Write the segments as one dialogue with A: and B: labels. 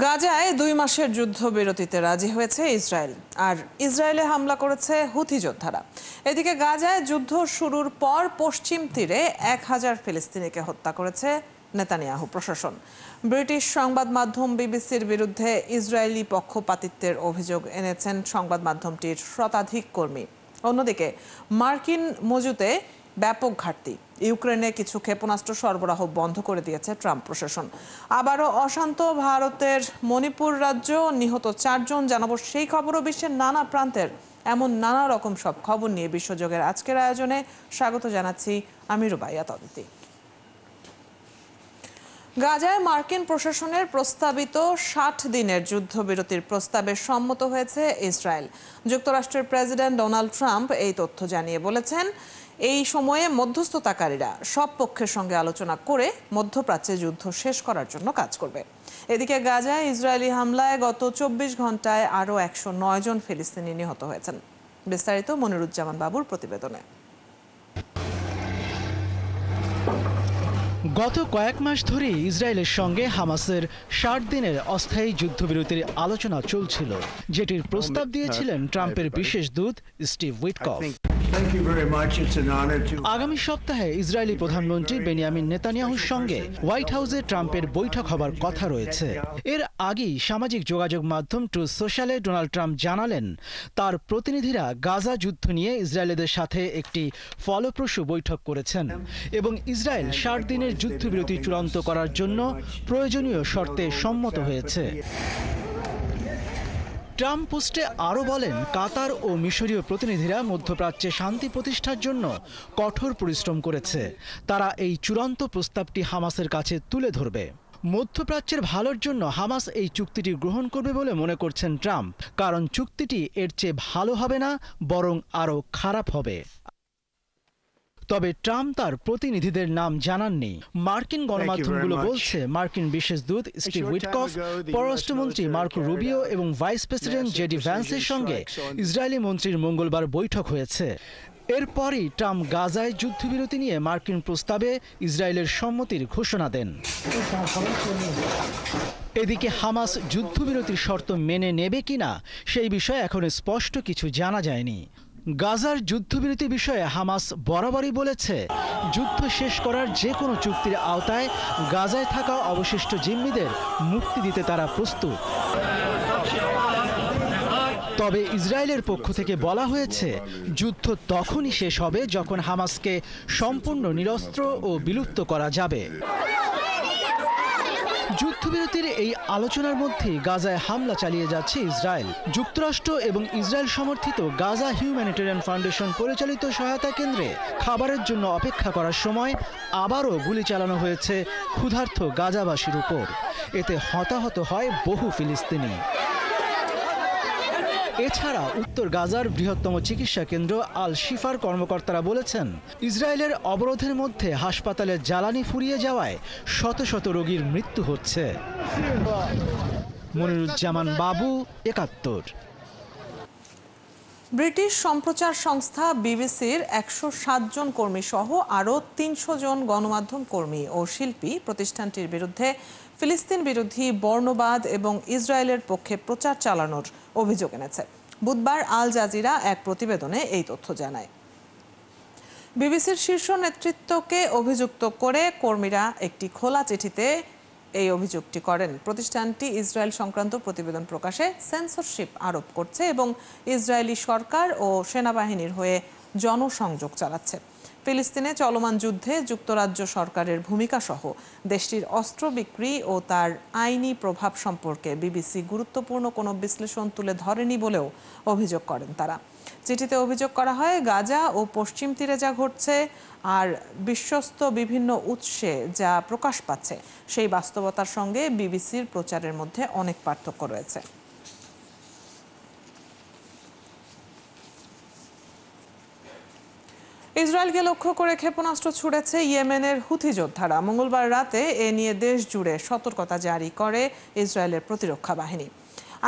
A: গাজায় ২ মাসের যুদ্ধবিরতিতে রাজি হয়েছে ইসরায়েল, আর ইসরায়েলে হামলা করেছে হুথি যোদ্ধারা। এদিকে গাজায় যুদ্ধ শুরুর পর পশ্চিম তীরে ১,০০০ ফিলিস্তিনিকে হত্যা করেছে নেতানিয়াহু প্রশাসন। ব্রিটিশ সংবাদ মাধ্যম বিবিসির বিরুদ্ধে ইসরায়েলি পক্ষপাতিত্বের অভিযোগ এনেছেন সংবাদ মাধ্যমটির শতাধিক কর্মী। অন্যদিকে মার্কিন মজুতে ব্যাপক ঘাটতি, ইউক্রেনে কিছু ক্ষেপণাস্ত্র সরবরাহ বন্ধ করে দিয়েছে ট্রাম্প প্রশাসন। আবারও অশান্ত ভারতের মণিপুর রাজ্য, নিহত ৪ জন, জানাবো সেই খবরও বিশ্বের নানা প্রান্তের এমন নানা রকম সব খবর নিয়ে বিশ্বযোগের আজকের আয়োজনে স্বাগত জানাচ্ছি আমি রুবাইয়া তন্তি। গাজায় মার্কিন প্রশাসনের প্রস্তাবিত ৬০ দিনের যুদ্ধবিরতির প্রস্তাবে সম্মত হয়েছে ইসরায়েল। যুক্তরাষ্ট্রের প্রেসিডেন্ট ডোনাল্ড ট্রাম্প এই তথ্য জানিয়ে বলেছেন, এই সময়ে মধ্যস্থতাকারীরা সব পক্ষের সঙ্গে আলোচনা করে মধ্যপ্রাচ্যে যুদ্ধ শেষ করার জন্য কাজ করবে। এদিকে গাজায় ইসরায়েলি হামলায় গত ২৪ ঘন্টায় আরও ১০৯ জন ফিলিস্তিনি নিহত হয়েছেন। বিস্তারিত মনিরুজ্জামান বাবুর প্রতিবেদনে।
B: গত কয়েক মাস ধরে ইসরায়েলের সঙ্গে হামাসের ৬০ দিনের অস্থায়ী যুদ্ধবিরতির আলোচনা চলছিল, যেটির প্রস্তাব দিয়েছিলেন ট্রাম্পের বিশেষ দূত স্টিভ উইটকফ। আগামী সপ্তাহে ইসরায়েলি প্রধানমন্ত্রী বেনিয়ামিন নেতানিয়াহুর সঙ্গে হোয়াইট হাউসে ট্রাম্পের বৈঠক হবার কথা রয়েছে। এর আগেই সামাজিক যোগাযোগ মাধ্যম ট্রুথ সোশ্যালে ডোনাল্ড ট্রাম্প জানালেন, তার প্রতিনিধিরা গাজা যুদ্ধ নিয়ে ইসরায়েলিদের সাথে একটি ফলপ্রসূ বৈঠক করেছেন এবং ইসরায়েল ৬০ দিনের যুদ্ধবিরতি চূড়ান্ত করার জন্য প্রয়োজনীয় শর্তে সম্মত হয়েছে। ট্রাম্প পোস্টে আরও বলেন, কাতার ও মিশরীয় প্রতিনিধিরা মধ্যপ্রাচ্যে শান্তি প্রতিষ্ঠার জন্য কঠোর পরিশ্রম করেছে। তারা এই চূড়ান্ত প্রস্তাবটি হামাসের কাছে তুলে ধরবে। মধ্যপ্রাচ্যের ভালোর জন্য হামাস এই চুক্তিটি গ্রহণ করবে বলে মনে করছেন ট্রাম্প, কারণ চুক্তিটি এর চেয়ে ভালো হবে না, বরং আরও খারাপ হবে। তবে ট্রাম্প তার প্রতিনিধিদের নাম জানাননি। মার্কিন গণমাধ্যমগুলো বলছে, মার্কিন বিশেষ দূত স্টিভ উইটকফ, পররাষ্ট্রমন্ত্রী মার্কো রুবিও এবং ভাইস প্রেসিডেন্ট জেডি ভ্যান্সের সঙ্গে ইসরায়েলি মন্ত্রীর মঙ্গলবার বৈঠক হয়েছে। এরপরই ট্রাম্প গাজায় যুদ্ধবিরতি নিয়ে মার্কিন প্রস্তাবে ইসরায়েলের সম্মতির ঘোষণা দেন। এদিকে হামাস যুদ্ধবিরতির শর্ত মেনে নেবে কিনা সেই বিষয়ে এখন স্পষ্ট কিছু জানা যায়নি। গাজার যুদ্ধবিরতি বিষয়ে হামাস বরাবরই বলেছে, যুদ্ধ শেষ করার যে কোনো চুক্তির আওতায় গাজায় থাকা অবশিষ্ট জিম্মিদের মুক্তি দিতে তারা প্রস্তুত। তবে ইসরায়েলের পক্ষ থেকে বলা হয়েছে, যুদ্ধ তখনই শেষ হবে যখন হামাসকে সম্পূর্ণ নিরস্ত্র ও বিলুপ্ত করা যাবে। যুদ্ধবিরতির এই আলোচনার মধ্যে গাজায় হামলা চালিয়ে যাচ্ছে ইসরায়েল। যুক্তরাষ্ট্র এবং ইসরায়েল সমর্থিত গাজা হিউম্যানিটেরিয়ান ফাউন্ডেশন পরিচালিত সহায়তা কেন্দ্রে খাবারের জন্য অপেক্ষা করার সময় আবারও গুলি চালানো হয়েছে ক্ষুধার্ত গাজাবাসীর উপর। এতে হতাহত হয় বহু ফিলিস্তিনি। এছাড়া উত্তর গাজার বৃহত্তম চিকিৎসা কেন্দ্র আল শিফার কর্মকর্তারা বলেছেন, ইসরায়েলের অবরোধের মধ্যে হাসপাতালে জ্বালানি ফুরিয়ে যাওয়ায় শত শত রোগীর মৃত্যু হচ্ছে। মনিরুজ্জামান বাবু, ৭১।
A: ব্রিটিশ সম্প্রচার সংস্থা বিবিসির ১০৭ জন কর্মী সহ আরও ৩০০ জন গণমাধ্যম কর্মী ও শিল্পী প্রতিষ্ঠানটির বিরুদ্ধে ফিলিস্তিন বিরোধী বর্ণবাদ এবং ইসরায়েলের পক্ষে প্রচার চালানোর অভিযোগ এনেছে। বুধবার আল জাজিরা এক প্রতিবেদনে এই তথ্য জানায়। বিবিসির শীর্ষ নেতৃত্বকে অভিযুক্ত করে কর্মীরা একটি খোলা চিঠিতে এই অভিযোগটি করেন। প্রতিষ্ঠানটি ইসরায়েল সংক্রান্ত প্রতিবেদন প্রকাশে সেন্সরশিপ আরোপ করছে এবং ইসরায়েলি সরকার ও সেনাবাহিনীর হয়ে জনসংযোগ চালাচ্ছে। ফিলিস্তিনে চলমান যুদ্ধে যুক্তরাজ্য সরকারের ভূমিকা সহ দেশটির অস্ত্র বিক্রি ও তার আইনি প্রভাব সম্পর্কে বিবিসি গুরুত্বপূর্ণ কোনো বিশ্লেষণ তুলে ধরেনি বলেও অভিযোগ করেন তারা। চিঠিতে অভিযোগ করা হয়, গাজা ও পশ্চিম তীরে যা ঘটছে আর বিশ্বস্ত বিভিন্ন উৎসে যা প্রকাশ পাচ্ছে সেই বাস্তবতার সঙ্গে বিবিসির প্রচারের মধ্যে অনেক পার্থক্য রয়েছে। ইসরায়েলকে লক্ষ্য করে ক্ষেপণাস্ত্র ছুড়েছে ইয়েমেনের হুথি যোদ্ধারা। মঙ্গলবার রাতে এ নিয়ে দেশ জুড়ে সতর্কতা জারি করে ইসরায়েলের প্রতিরক্ষা বাহিনী।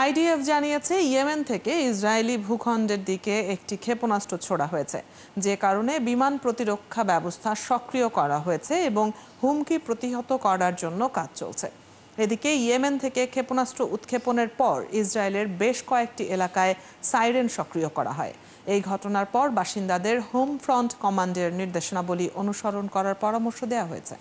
A: আইডিএফ জানিয়েছে, ইয়েমেন থেকে ইসরায়েলি ভূখণ্ডের দিকে একটি ক্ষেপণাস্ত্র ছোড়া হয়েছে, যে কারণে বিমান প্রতিরক্ষা ব্যবস্থা সক্রিয় করা হয়েছে এবং হুমকি প্রতিহত করার জন্য কাজ চলছে। এদিকে ইয়েমেন থেকে ক্ষেপণাস্ত্র উৎক্ষেপণের পর ইসরায়েলের বেশ কয়েকটি এলাকায় সাইরেন সক্রিয় করা হয়। এই ঘটনার পর বাসিন্দাদের হোম ফ্রন্ট কমান্ডের নির্দেশনাবলী অনুসরণ করার পরামর্শ দেওয়া হয়েছে।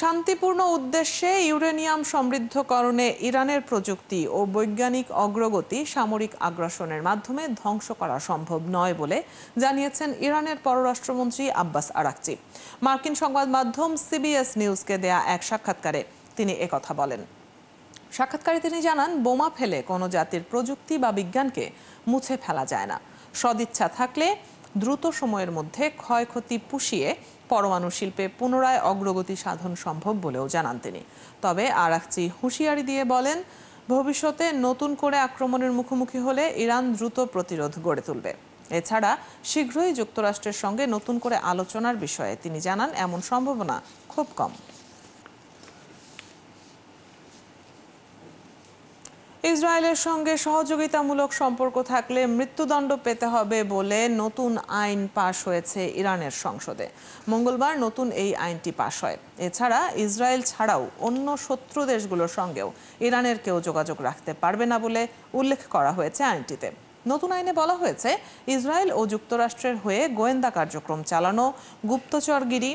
A: শান্তিপূর্ণ উদ্দেশ্যে ইউরেনিয়াম সমৃদ্ধকরণে ইরানের প্রযুক্তি ও বৈজ্ঞানিক অগ্রগতি সামরিক আগ্রাসনের মাধ্যমে ধ্বংস করা সম্ভব নয় বলে জানিয়েছেন ইরানের পররাষ্ট্রমন্ত্রী আব্বাস আরাকচি। মার্কিন সংবাদ মাধ্যম সিবিএস নিউজকে দেয়া এক সাক্ষাৎকারে তিনি একথা বলেন। সাক্ষাৎকারে তিনি জানান, বোমা ফেলে কোনো জাতির প্রযুক্তি বা বিজ্ঞানকে মুছে ফেলা যায় না। সদিচ্ছা থাকলে দ্রুত সময়ের মধ্যে ক্ষয়ক্ষতি পুষিয়ে পরমাণু শিল্পে পুনরায় অগ্রগতি সাধন সম্ভব বলেও জানান তিনি। তবে আরাকচি হুঁশিয়ারি দিয়ে বলেন, ভবিষ্যতে নতুন করে আক্রমণের মুখোমুখি হলে ইরান দ্রুত প্রতিরোধ গড়ে তুলবে। এছাড়া শীঘ্রই যুক্তরাষ্ট্রের সঙ্গে নতুন করে আলোচনার বিষয়ে তিনি জানান, এমন সম্ভাবনা খুব কম। ইসরায়েলের সঙ্গে সহযোগিতামূলক সম্পর্ক থাকলে মৃত্যুদণ্ড পেতে হবে বলে নতুন আইন পাশ হয়েছে ইরানের সংসদে। মঙ্গলবার নতুন এই আইনটি পাশ হয়। এছাড়া ইসরায়েল ছাড়াও অন্য শত্রু দেশগুলোর সঙ্গেও ইরানের কেউ যোগাযোগ রাখতে পারবে না বলে উল্লেখ করা হয়েছে আইনটিতে। নতুন আইনে বলা হয়েছে, ইসরায়েল ও যুক্তরাষ্ট্রের হয়ে গোয়েন্দা কার্যক্রম চালানো, গুপ্তচরগিরি,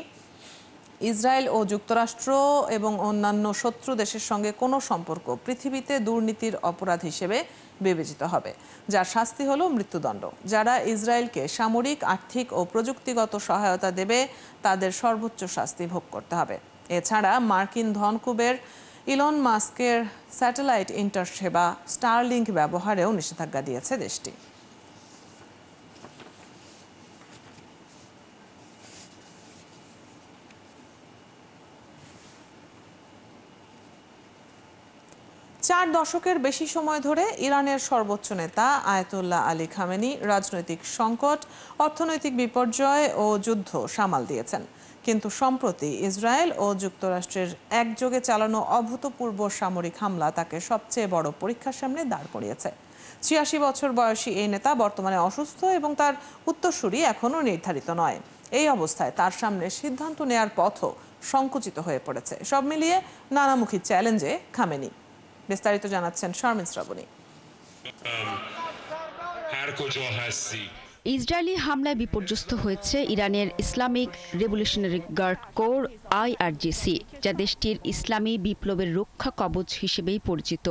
A: ইসরায়েল ও যুক্তরাষ্ট্র এবং অন্যান্য শত্রু দেশের সঙ্গে কোনো সম্পর্ক পৃথিবীতে দুর্নীতির অপরাধ হিসেবে বিবেচিত হবে, যার শাস্তি হলো মৃত্যুদণ্ড। যারা ইসরায়েলকে সামরিক, আর্থিক ও প্রযুক্তিগত সহায়তা দেবে তাদের সর্বোচ্চ শাস্তি ভোগ করতে হবে। এছাড়া মার্কিন ধনকুবের ইলন মাস্কের স্যাটেলাইট ইন্টারসেবা স্টারলিংক ব্যবহারেও নিষেধাজ্ঞা দিয়েছে দেশটি। চার দশকের বেশি সময় ধরে ইরানের সর্বোচ্চ নেতা আয়াতুল্লাহ আলী খামেনি রাজনৈতিক সংকট, অর্থনৈতিক বিপর্যয় ও যুদ্ধ সামাল দিয়েছেন। কিন্তু সম্প্রতি ইসরায়েল ও যুক্তরাষ্ট্রের একযোগে চালানো অভূতপূর্ব সামরিক হামলা তাকে সবচেয়ে বড় পরীক্ষার সামনে দাঁড় করিয়েছে। ৮৬ বছর বয়সী এই নেতা বর্তমানে অসুস্থ এবং তার উত্তরসূরি এখনও নির্ধারিত নয়। এই অবস্থায় তার সামনে সিদ্ধান্ত নেয়ার পথও সংকুচিত হয়ে পড়েছে। সব মিলিয়ে নানামুখী চ্যালেঞ্জে খামেনি। বিস্তারিত জানাচ্ছেন শারমিন শ্রাবণী।
C: ইসরায়েলি হামলায় বিপর্যস্ত হয়েছে ইরানের Islamic revolutionary guard corps IRGC, যা দেশটির ইসলামী বিপ্লবের রক্ষা কবচ হিসেবেই পরিচিত।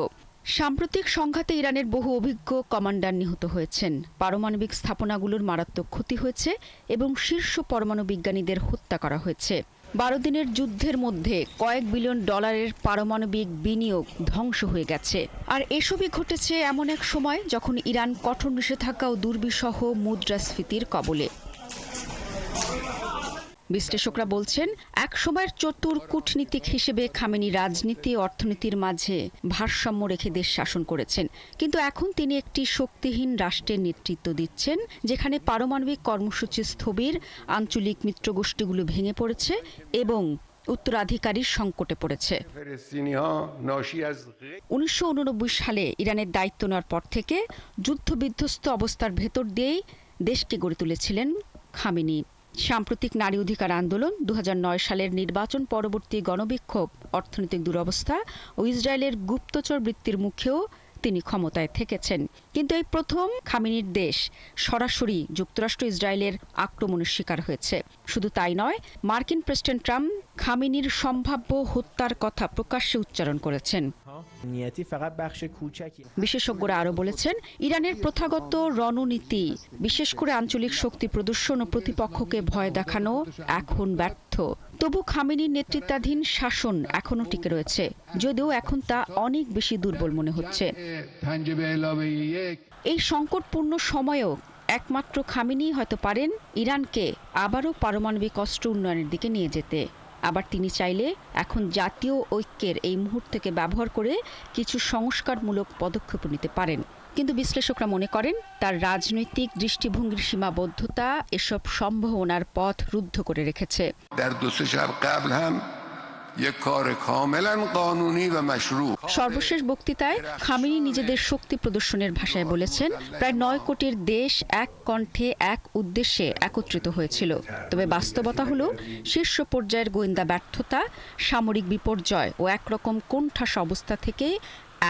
C: সাম্প্রতিক সংঘাতে ইরানের বহু অভিজ্ঞ কমান্ডার নিহত হয়েছেন, পারমাণবিক স্থাপনাগুলোর মারাত্মক ক্ষতি হয়েছে এবং শীর্ষ পরমাণু বিজ্ঞানীদের হত্যা করা হয়েছে। 12 দিনের যুদ্ধের মধ্যে কয়েক বিলিয়ন ডলারের পারমাণবিক বিনিয়োগ ধ্বংস হয়ে গেছে। আর এসবই ঘটেছে এমন এক সময় যখন ইরান কঠোর নিষেধাজ্ঞা ও দুর্বিষহ মুদ্রাস্ফীতির কবলে। বিশ্লেষকরা বলছেন, এক সময়ের চতুর কূটনীতিক হিসেবে খামেনি রাজনীতি ও অর্থনীতির মাঝে ভারসাম্য রেখে দেশ শাসন করেছেন। কিন্তু এখন তিনি একটি শক্তিহীন রাষ্ট্রের নেতৃত্ব দিচ্ছেন, যেখানে পারমাণবিক কর্মসূচি স্থবির, আঞ্চলিক মিত্রগোষ্ঠীগুলো ভেঙে পড়েছে এবং উত্তরাধিকারীর সংকটে পড়েছে। 1989 সালে ইরানের দায়িত্ব নেওয়ার পর থেকে যুদ্ধবিধ্বস্ত অবস্থার ভেতর দিয়েই দেশকে গড়ে তুলেছিলেন খামেনি। সাম্প্রতিক নারী অধিকার আন্দোলন, 2009 সালের নির্বাচন পরবর্তী গণবিক্ষোভ, অর্থনৈতিক দুরবস্থা ও ইসরায়েলের গুপ্তচর বৃত্তির মুখেও তিনি ক্ষমতায় থেকেছেন। কিন্তু এই প্রথম খামেনির দেশ সরাসরি যুক্তরাষ্ট্র ইসরায়েলের আক্রমণের শিকার হয়েছে। শুধু তাই নয়, মার্কিন প্রেসিডেন্ট ট্রাম্প খামেনির সম্ভাব্য হত্যার কথা প্রকাশ্যে উচ্চারণ করেছেন। বিশেষজ্ঞরা আরও বলেছেন, ইরানের প্রথাগত রণনীতি, বিশেষ করে আঞ্চলিক শক্তি প্রদর্শন ও প্রতিপক্ষকে ভয় দেখানো, এখন ব্যর্থ। তবু খামেনির নেতৃত্বাধীন শাসন এখনও টিকে রয়েছে, যদিও এখন তা অনেক বেশি দুর্বল মনে হচ্ছে। এই সংকটপূর্ণ সময়েও একমাত্র খামেনি হয়তো পারেন ইরানকে আবারও পারমাণবিক অস্ত্র উন্নয়নের দিকে নিয়ে যেতে। আবার তিনি চাইলে এখন জাতীয় ঐক্যের এই মুহূর্তকে ব্যবহার করে কিছু সংস্কারমূলক পদক্ষেপ নিতে পারেন। কিন্তু বিশ্লেষকরা মনে করেন, তার রাজনৈতিক দৃষ্টিভঙ্গির সীমাবদ্ধতা এসব সম্ভাবনার পথ রুদ্ধ করে রেখেছে।
D: یک کار کاملا قانونی و مشروع
C: সর্বশেষ বক্তৃতায় খামেনি নিজেদের শক্তি প্রদর্শনের ভাষায় বলেছেন, প্রায় 9 কোটির দেশ এক কণ্ঠে এক উদ্দেশ্যে একত্রিত হয়েছিল। তবে বাস্তবতা হলো শীর্ষ পর্যায়ের গোয়েন্দা ব্যর্থতা, সামরিক বিপর্যয় ও একরকম কোণঠাসা অবস্থা থেকে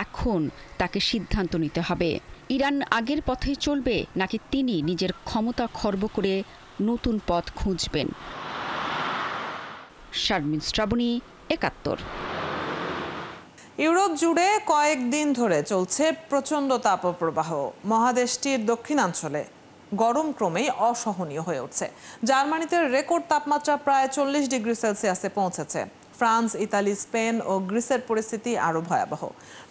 C: এখন তাকে সিদ্ধান্ত নিতে হবে। ইরান আগের পথেই চলবে নাকি তিনি নিজের ক্ষমতা খর্ব করে নতুন পথ খুঁজবেন? শারমিন শ্রাবণী, ৭১।
A: ইউরোপ জুড়ে কয়েকদিন ধরে চলছে প্রচণ্ড তাপপ্রবাহ। মহাদেশটির দক্ষিণাঞ্চলে গরম ক্রমেই অসহনীয় হয়ে উঠছে। জার্মানিতে রেকর্ড তাপমাত্রা প্রায় 40 ডিগ্রি সেলসিয়াসে পৌঁছেছে। ফ্রান্স, ইতালি, স্পেন ও গ্রিসের পরিস্থিতি আরও ভয়াবহ।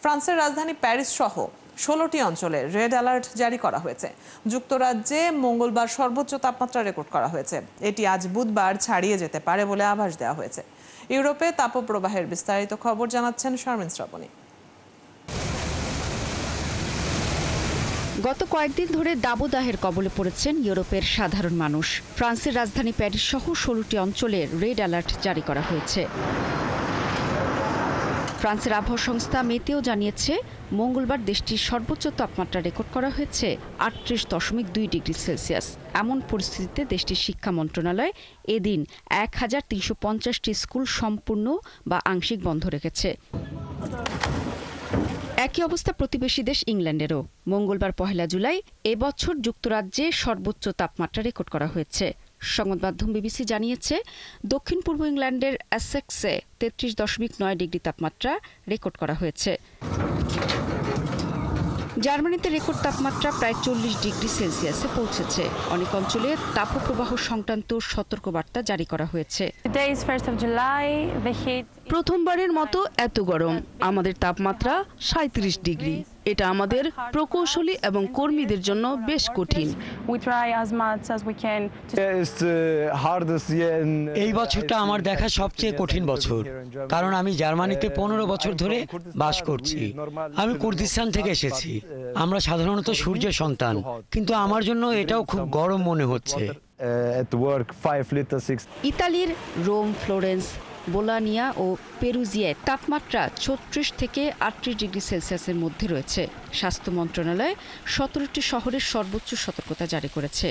A: ফ্রান্সের রাজধানী প্যারিস সহ 16টি অঞ্চলে রেড অ্যালার্ট জারি করা হয়েছে। যুক্তরাজ্যে মঙ্গলবার সর্বোচ্চ তাপমাত্রা রেকর্ড করা হয়েছে। এটি আজ বুধবার ছাড়িয়ে যেতে পারে বলে আভাস দেওয়া হয়েছে। ইউরোপে তাপপ্রবাহের বিস্তারিত খবর জানাচ্ছেন শারমিন শ্রাবণী।
C: গত কয়েকদিন ধরে দাবদাহের কবলে পড়েছেন ইউরোপের সাধারণ মানুষ। ফ্রান্সের রাজধানী প্যারিস সহ 16টি অঞ্চলে রেড অ্যালার্ট জারি করা হয়েছে। ফ্রান্সের আবহাওয়া সংস্থা মেতেও জানিয়েছে, মঙ্গলবার দেশটির সর্বোচ্চ তাপমাত্রা রেকর্ড করা হয়েছে 38.2 ডিগ্রি সেলসিয়াস। এমন পরিস্থিতিতে দেশটির শিক্ষা মন্ত্রণালয় এদিন 1350টি স্কুল সম্পূর্ণ বা আংশিক বন্ধ রেখেছে। একই অবস্থা প্রতিবেশী দেশ ইংল্যান্ডেরও। মঙ্গলবার 1 জুলাই এবছর যুক্তরাজ্যে সর্বোচ্চ তাপমাত্রা রেকর্ড করা হয়েছে। সংবাদ মাধ্যম বিবিসি জানিয়েছে, দক্ষিণ পূর্ব ইংল্যান্ডের এসেক্সে 33.9 ডিগ্রি তাপমাত্রা রেকর্ড করা হয়েছে। জার্মানিতে রেকর্ড তাপমাত্রা প্রায় 40 ডিগ্রি সেলসিয়াসে পৌঁছেছে। অনেক অঞ্চলে তাপপ্রবাহ সংক্রান্ত সতর্কবার্তা জারি করা হয়েছে।
E: প্রথমবারের মতো এত গরম। আমাদের তাপমাত্রা 37 ডিগ্রি। এটা আমাদের প্রকৌশলী এবং কর্মীদের জন্য বেশ কঠিন।
F: এই বছরটা আমার দেখা সবচেয়ে কঠিন বছর, কারণ আমি জার্মানিতে 15 বছর ধরে বাস করছি। আমি কুর্দিস্তান থেকে এসেছি। আমরা সাধারণত সূর্যের সন্তান, কিন্তু আমার জন্য এটাও খুব গরম মনে হচ্ছে।
C: ইতালির রোম, ফ্লোরেন্স, বোলানিয়া ও পেরুজিয়ায় তাপমাত্রা 36 থেকে 38 ডিগ্রি সেলসিয়াসের মধ্যে রয়েছে। স্বাস্থ্য মন্ত্রণালয় 17টি শহরের সর্বোচ্চ সতর্কতা জারি করেছে।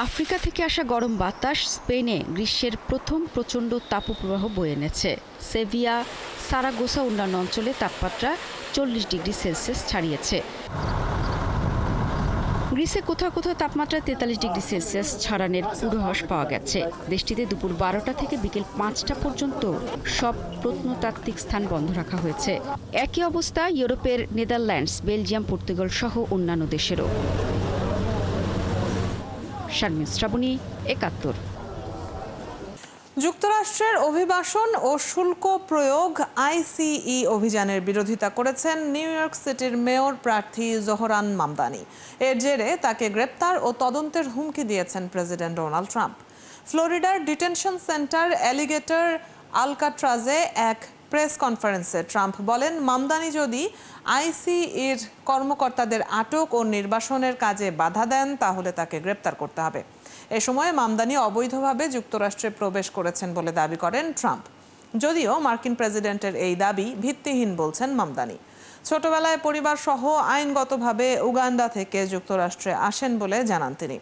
C: আফ্রিকা থেকে আসা গরম বাতাস স্পেনে গ্রীষ্মের প্রথম প্রচণ্ড তাপপ্রবাহ বয়ে এনেছে। সেভিয়া, সারাগোসা অন্যান্য অঞ্চলে তাপমাত্রা 40 ডিগ্রি সেলসিয়াস ছাড়িয়েছে। গ্রিসে কোথাও কোথাও তাপমাত্রা 43 ডিগ্রি সেলসিয়াস ছাড়ানোর পূর্বাভাস পাওয়া গেছে। দেশটিতে দুপুর 12টা থেকে বিকেল 5টা পর্যন্ত সব প্রত্নতাত্ত্বিক স্থান বন্ধ রাখা হয়েছে। একই অবস্থা ইউরোপের নেদারল্যান্ডস, বেলজিয়াম, পর্তুগাল সহ অন্যান্য দেশেরও। শারমিন শ্রাবণী, ৭১।
A: যুক্তরাষ্ট্রের অভিবাসন ও শুল্ক প্রয়োগ আইসিই অভিযানের বিরোধিতা করেছেন নিউ ইয়র্ক সিটির মেয়র প্রার্থী জোহরান মামদানি। এর জেরে তাকে গ্রেপ্তার ও তদন্তের হুমকি দিয়েছেন প্রেসিডেন্ট ডোনাল্ড ট্রাম্প। ফ্লোরিডার ডিটেনশন সেন্টার অ্যালিগেটর আলকাট্রাজে এক প্রেস কনফারেন্সে ট্রাম্প বলেন, মামদানি যদি আইসিইর কর্মকর্তাদের আটক ও নির্বাসনের কাজে বাধা দেন তাহলে তাকে গ্রেপ্তার করতে হবে। এ সময় মামদানি অবৈধভাবে যুক্তরাষ্ট্রে প্রবেশ করেছেন বলে দাবি করেন ট্রাম্প। যদিও মার্কিন প্রেসিডেন্টের এই দাবি ভিত্তিহীন বলছেন মামদানি। ছোটবেলায় পরিবার সহ আইনগতভাবে উগান্ডা থেকে যুক্তরাষ্ট্রে আসেন বলে জানান তিনি।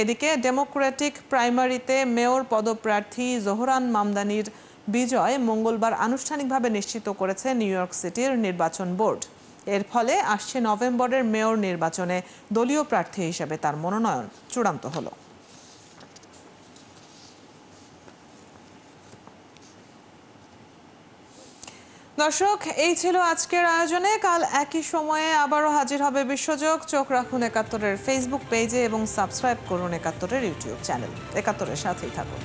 A: এদিকে ডেমোক্রেটিক প্রাইমারিতে মেয়র পদপ্রার্থী জোহরান মামদানির বিজয় মঙ্গলবার আনুষ্ঠানিকভাবে নিশ্চিত করেছে নিউ ইয়র্ক সিটির নির্বাচন বোর্ড। এর ফলে আসছে নভেম্বরের মেয়র নির্বাচনে দলীয় প্রার্থী হিসেবে তার মনোনয়ন চূড়ান্ত হলো। দর্শক, এই ছিল আজকের আয়োজনে। কাল একই সময়ে আবারও হাজির হবে বিশ্বযোগ। চোখ রাখুন ৭১-এর ফেসবুক পেজে এবং সাবস্ক্রাইব করুন ৭১-এর ইউটিউব চ্যানেল। ৭১-এর সাথেই থাকুন।